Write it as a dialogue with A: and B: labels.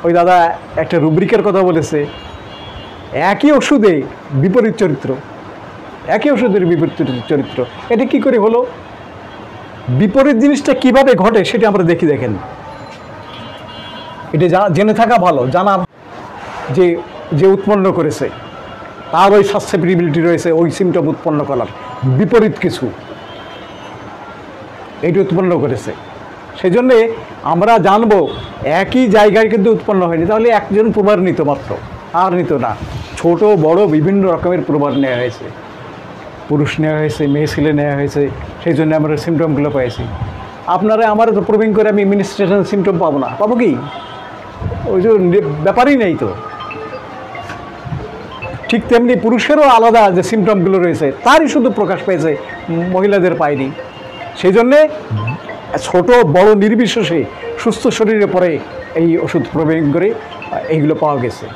A: ওই দাদা একটা রুব্রিকের কথা বলেছে, একই ওষুধে বিপরীত চরিত্র, একই ওষুধের বিপরীত চরিত্র। এটা কি করে হলো? বিপরীত জিনিসটা কিভাবে ঘটে সেটা আমরা দেখেন। এটা জেনে থাকা ভালো, জানা যে যে উৎপন্ন করেছে তার ওই সাসেপ্টিবিলিটি রয়েছে ওই সিমটম উৎপন্ন করার, বিপরীত কিছু এইটা উৎপন্ন করেছে। সেই জন্যে আমরা জানবো একই জায়গায় কিন্তু উৎপন্ন হয়নি, তাহলে একজন প্রবার নিত মাত্র, আর নিত না। ছোট বড় বিভিন্ন রকমের প্রবার নেওয়া হয়েছে, পুরুষ নেওয়া হয়েছে, মেয়ে ছেলে নেওয়া হয়েছে, সেই জন্য আমরা সিমটমগুলো পেয়েছি। আপনারা আমার তো প্রুভিং করে আমি মিনিস্ট্রেশন সিমটম পাবো না, পাবো কি? ওই যে ব্যাপারই নেই তো। ঠিক তেমনি পুরুষেরও আলাদা যে সিমটমগুলো রয়েছে তারই শুধু প্রকাশ পেয়েছে, মহিলাদের পায়নি। সেই জন্যে ছোট বড় নির্বিশেষে সুস্থ শরীরে পরে এই ওষুধ প্রয়োগ করে এইগুলো পাওয়া গেছে।